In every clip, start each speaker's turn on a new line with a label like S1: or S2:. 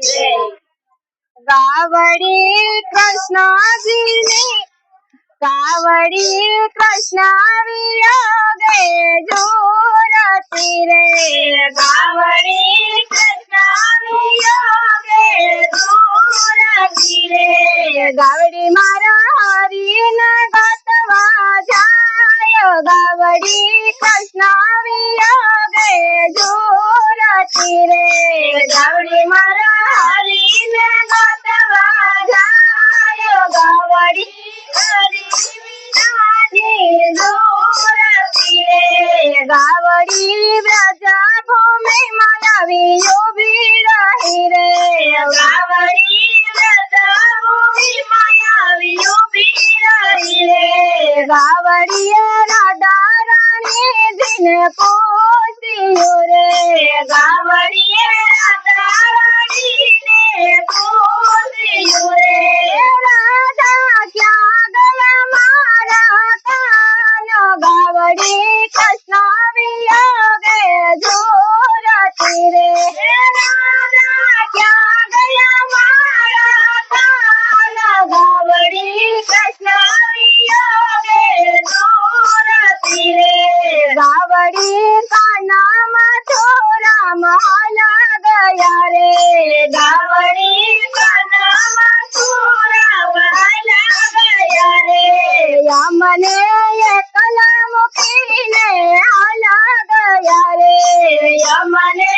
S1: रे गावड़ी कृष्ण जी ने कावड़ी कृष्ण वियोगे झूरती रे कावड़ी कृष्ण वियोगे झूरती रे गावड़ी मारा हरि न गतवा जाय गावड़ी कृष्ण वियोगे झूरती रे गावड़ी मारा हरि न गतवा जाय गावड़ी गावड़ी व्रज भूमि मायावी उभी रही रे गावड़ी व्रज भूमि मायावी उभी रही रे गावड़ी राधा रानी दिन पूछियो रे गावड़ी राधा रानी ने पूछियो रे राधा क्या गया मारा कान गावड़ी कृष्ण वियोगे झूरती रे राधा क्या गया मारा कान गावड़ी कृष्ण वियोगे झूरती रे गावड़ी का नाम थोड़ा माला गया रे गावड़ी का नाम थोड़ा माला गया रे यमने एकला मुखीने आला गया रे यमने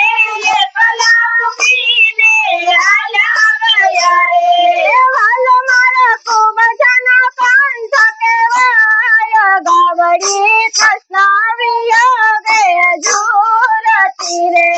S1: एकला मुखीने आला गया रे वाल मारा खूब जना कंठ केवाय गावड़ी कृष्ण वियोगे झूरती रे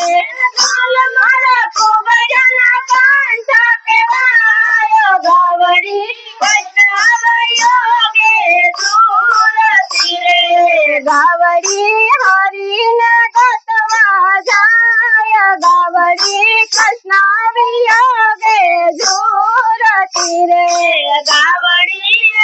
S1: वाल मारा खूब जना कंठ केवाय गावड़ी कृष्ण वियोगे झूरती रे गावड़ी हरि न गतवा जाय गावड़ी कृष्ण वियोगे झूरती रे गावड़ी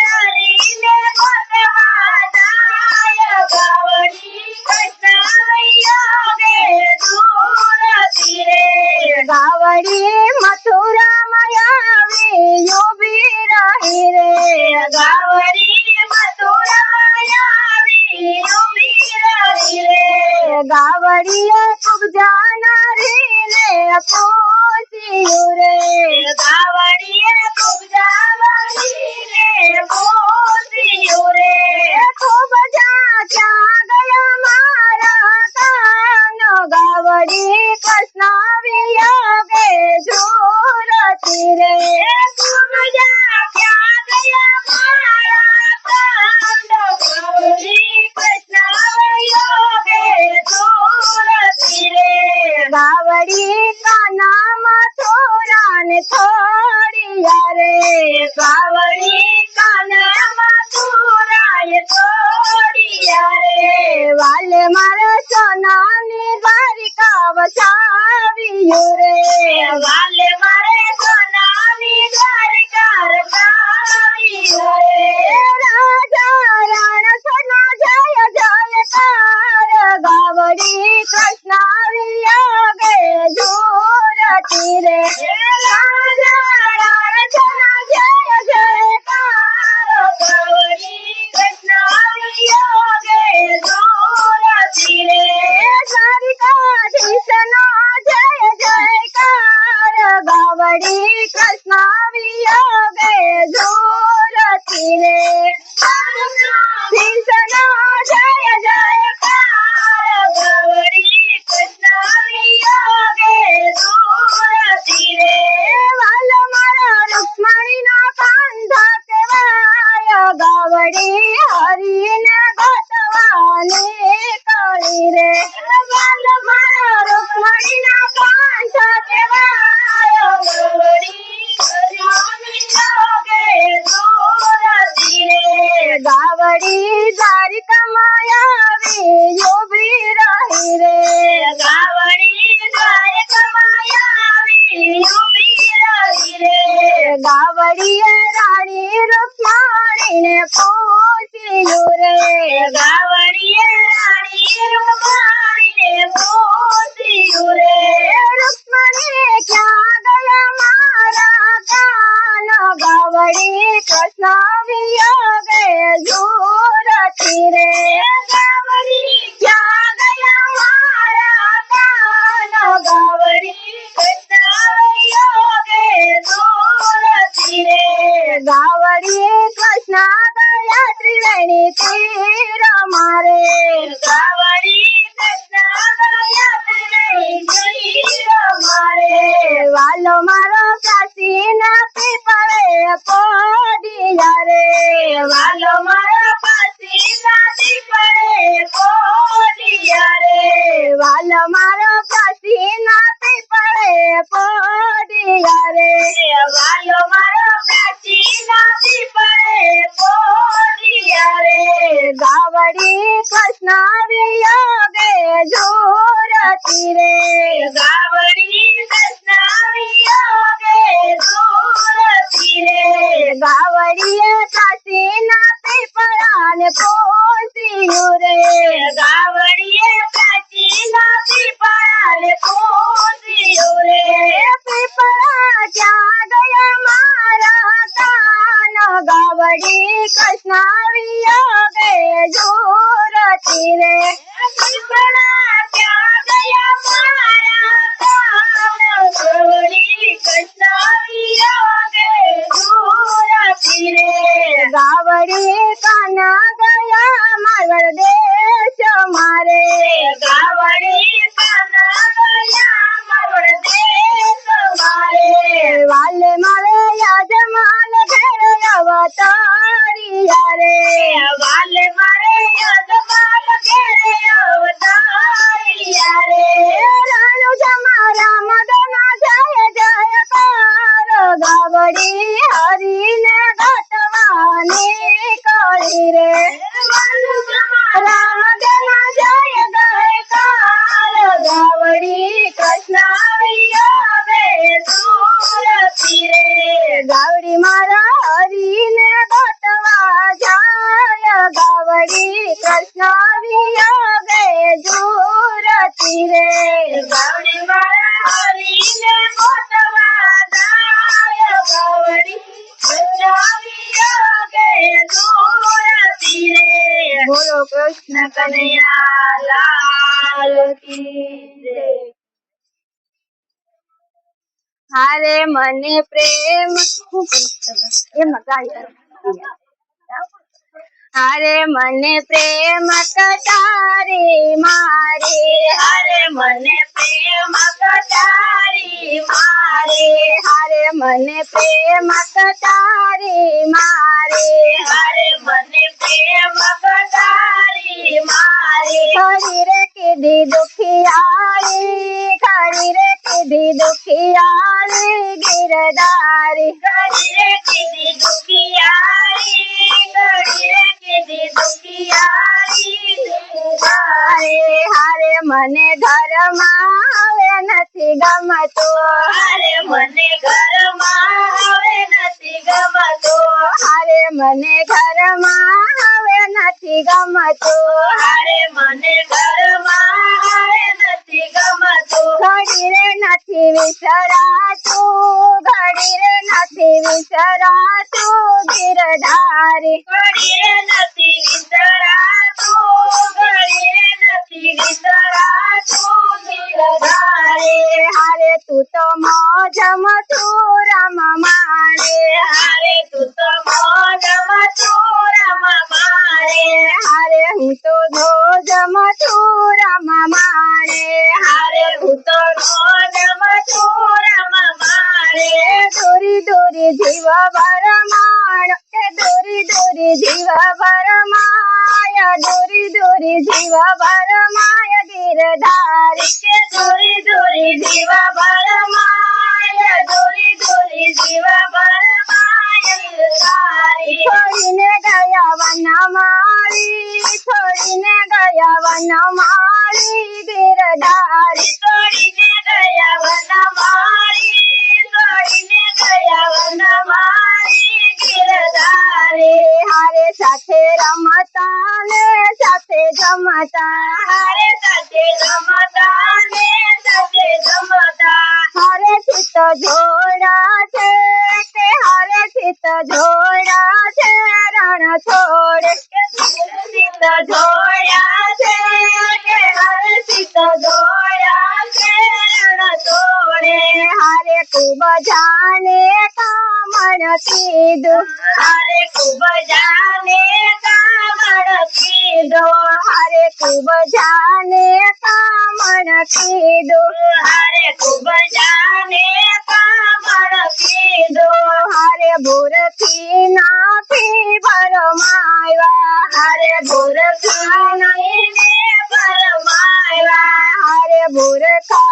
S1: हरि न गतवा जाय गावड़ी कृष्ण वियोगे झूरती रे गावड़ी मथुरा मायावी उभी रही रे गावड़ी मथुरा मायावी उभी रही रे गावड़ी खूब जाना रे पूछियो रे गावड़ी खूब जाना रे पूछियो रे खूब जा क्या गया मारा कान गावड़ी कृष्ण वियोगे झूरती रे खूब जा क्या गया मारा कान गावड़ी कृष्ण वियोगे झूरती रे गावड़ी का नाम थोड़ा ने थोड़िया रे गावड़ी का नाम थोड़ा ने थोड़िया रे वाले मारा सोनानी द्वारिका बसावियो रे वाले मारे सोनानी द्वारिका बसावियो रे राजा राणा सोना जय जयकार गावड़ी कृष्ण वियोगे झूरती रे राजा राणा सोना जय जयकार गावड़ी कृष्ण वियोगे झूरती रे द्वारिकाधीशनो जय जयकार गावड़ी कृष्ण वियोगे झूरती रे द्वारिकाधीशनो जय जयकार गावड़ी कृष्ण वियोगे झूरती रे वाल मारा रुक्मणी ना कांधा केवाय गावड़ी हरि ने गतवाने करी रे वाल मारा रुक्मणी ना कांधा केवाय गावड़ी हरि वियोगे झूरती रे गावड़ी द्वारिका मायावी उभी रही रे गावड़ी द्वारिका मायावी उभी रही रे गावड़ी रानी रुक्मणी ने पूछियो रे गावड़ी रानी रुक्मणी ने पूछियो रे रुक्मणी क्या गया વાલો મારો કાશીના પીપળે પોઢિયા રે વાલો મારો કાશીના પીપળે પોઢિયા રે વાલો મારો કાશીના પીપળે પોઢિયા રે વાલો મારો કાશીના પીપળે પોઢિયા રે ગાવડી કૃષ્ણ વિયોગે ઝૂરતી રે ગાવડી કૃષ્ણ વિયોગે ઝૂરતી રે ગાવડીએ કાશીના પીપળાને પોષિયું રે ગાવડીએ કાશીના પીપળાને પોષિયું રે પીપળા ક્યાં ગયા મારા કાન ગાવડી કૃષ્ણ વિયોગે ઝૂરતી રે પીપળા ક્યાં ગયા મારા કાન ગાવડી કૃષ્ણ વિયોગે ઝૂરતી રે ગાવડી કાન ગયા મારવડ દેશ મારે ગાવડી કાન ગયા મારવડ દેશ મારે વાલે મારે યજમાન ઘેર અવતારિયા રે વાલે મારે યજમાન ઘેર અવતારિયા રે રાણુ જમારા મદના જય જયકાર ગાવડી હરીને ગાટવાની કરી રે રામ મદના જય જયકાર ગાવડી કૃષ્ણ વિયોગે ઝૂરતી રે ગાવડી મારા હરીને ગાટવા જાય ગાવડી કૃષ્ણ વિયોગે ઝૂરતી રે ગાવડી મારા હરીને ગાટવા જાય ગાવડી કૃષ્ણ વિયોગે ઝૂરતી રે બોલો કૃષ્ણ કનૈયા લાલ કી જય હારે મને પ્રેમ એમાં ગાય હારે મને પ્રેમ કટારી મારે હારે મને પ્રેમ કટારી મારે હારે મને પ્રેમ કટારી મારે હારે મને પ્રેમ કટારી મારે ખરી રે કીધી દુખિયારી ખરી રે કીધી દુખિયારી ગિરધારી ખરી રે કીધી દુખિયારી ખરી રે કીધી દુખિયારી ગિરધારી હારે મને ઘરમાં હવે નથી ગમતું હારે મને ઘરમાં હવે નથી ગમતું હારે મને ઘરમાં હવે નથી ગમતું હારે મને ઘરમાં હવે નથી ગમતું ઘડી રે નથી વિસરાતું ઘડી રે નથી વિસરાતું ગિરધારી ઘડી રે નથી વિસરાતું ઘડી રે નથી વિસરાતું ગિરધારી હારે તું તો મોજ મથુરા માણે હારે તું તો મોજ મથુરા માણે હારે હું તો મોજ મથુરા માણે હારે હું તો મોજ મથુરા માણે દોરી દોરી જીવ ભરમાણ કે દોરી દોરી જીવ ભરમાય દોરી દોરી જીવ ભરમાય ગિરધારી કે દોરી દોરી જીવ ભરમાય દોરી દોરી જીવ ભરમાય ગિરધારી છોડીને ગયા વનમાળી છોડીને ગયા વનમાળી ગિરધારી છોડીને ગયા વનમાળી છોડીને ગયા વનમાળી ગિરધારી હારે સાથે રમતા ને સાથે જમતા હારે સાથે રમતા ને સાથે જમતા હારે ચિત્ત જોડા છે કે હારે ચિત્ત જોડા છે રણ છોડે ચિત્ત જોડા છે કે હારે ચિત્ત જોડા છે રણ છોડે હારે ખૂબ જાને કામણ કીધું હારે ખૂબ જાને કામણ કીધું હારે ખૂબ જાને કામણ કીધું હારે ખૂબ જાને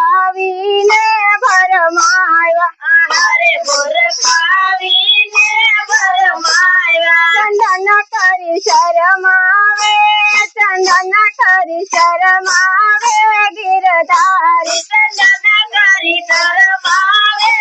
S1: ખાવીને ભરમાવ્યા હારે બોર ખાવીને ભરમાવ્યા ચંદન કરી શરમાવે ચંદન કરી શરમાવે ગિરધારી ચંદન કરી શરમાવે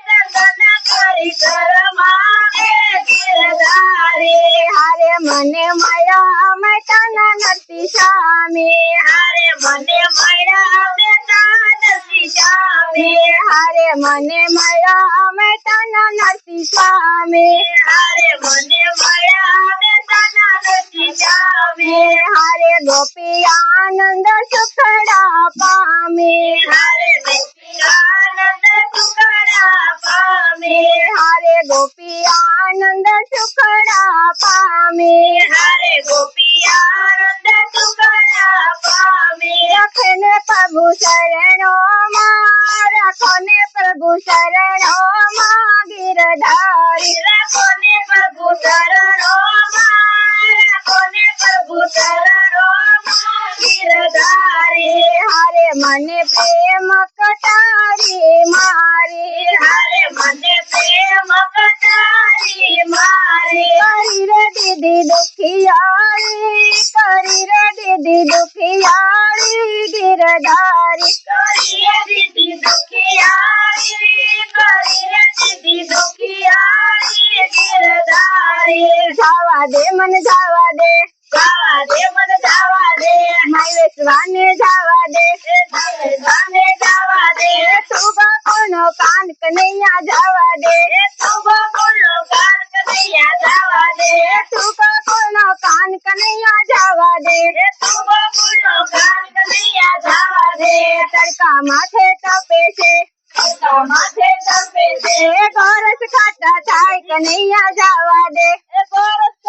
S1: ચંદન કરી શરમાવે ગિરધારી હારે મને મળ્યા મેટાના નરસિંહ સ્વામી હારે મને મળ્યા મેટાના નરસિંહ સ્વામી હારે મને મળ્યા મેટાના નરસિંહ સ્વામી હારે મને મળ્યા મેટાના નરસિંહ સ્વામી હારે ગોપી આનંદ સુખડા પામે હારે ગોપી આનંદ સુખડા પામે હારે ગોપી આનંદ સુખડા પામે હારે ગોપી આનંદ સુખડા પામે રખને પ્રભુ શરણોમાં રખોને પ્રભુ શરણોમાં ગિરધારી રખોને પ્રભુ શરણોમાં રખોને પ્રભુ શરણોમાં ગિરધારી હારે મને પ્રેમ કટારી મારી હારે મને પ્રેમ કટારી મારી કરી રે દીદી દુખિયારી કરી રે દીદી દુખિયારી ગિરધારી કરી રે દીદી દુખિયારી કરી રે દીદી દુખિયારી ગિરધારી જવા દે મને જવા દે મને જવા દે મારે સ્વાને જવા દે સ્વાને જવા દે તું બકોનો કાન કનૈયા જવા દે તું બકોનો કાન કનૈયા જવા દે તું બકોનો કાન કનૈયા જવા દે તું બકોનો કાન કનૈયા જવા દે તડકા માથે તપે છે તડકા માથે તપે છે ગોરસ ખાતા થાય કનૈયા જવા દે ગોરસ